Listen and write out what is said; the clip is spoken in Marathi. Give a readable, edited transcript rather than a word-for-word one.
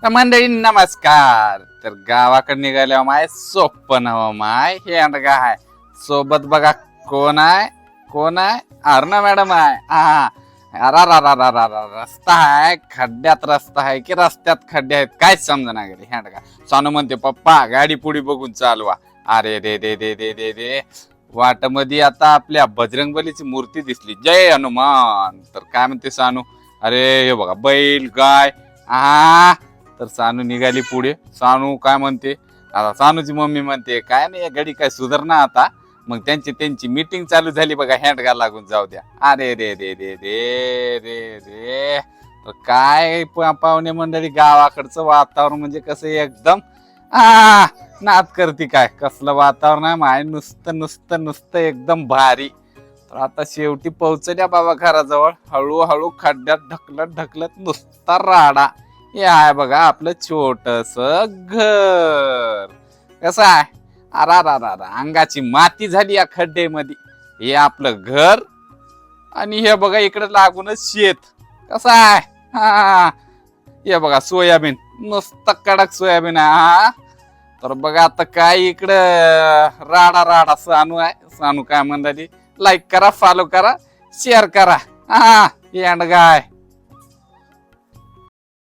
तर मंडळी नमस्कार. तर गावाकडे निघाल्या माय सोपं नव माय हे अंडगा आहे. सोबत बघा कोण आहे अर्णा मॅडम आहे. हा रस्ता आहे, खड्ड्यात रस्ता आहे की रस्त्यात खड्डे आहेत काय समजना गेले. हे अंडगा सानू म्हणते पप्पा गाडी पुढे बघून चालवा. अरे रे रे रे रे रे रे वाटमध्ये आता आपल्या बजरंगबलीची मूर्ती दिसली. जय हनुमान. तर काय म्हणते सानू, अरे हे बघा बैल गाय. तर सानू निघाली पुढे. सानू काय म्हणते, आता सानूची मम्मी म्हणते काय नाही गाडी काय सुधारणा आता. मग त्यांची मीटिंग चालू झाली बघा, हँडगा लागून जाऊ द्या. अरे रे रे रे रे रे रे काय पाहुणे मंडळी, गावाकडचं वातावरण म्हणजे कसं एकदम नाद करते काय. कसलं वातावरण आहे माय, नुसतं नुसतं नुसतं एकदम भारी. तर आता शेवटी पोहोचल्या बाबा घराजवळ. हळूहळू खड्ड्यात ढकलत ढकलत नुसता राडा. हे आहे बघा आपलं छोटस घर. कसं आहे, अरा अंगाची माती झाली या खड्डेमध्ये. हे आपलं घर आणि हे बघा इकडे लागूनच शेत. कसं आहे, हे बघा सोयाबीन, नुसतं कडक सोयाबीन आहे. तर बघा आता काय इकडं राडा सानू आहे. सानू काय म्हणली, लाईक करा, फॉलो करा, शेअर करा. हे अंडगा आहे.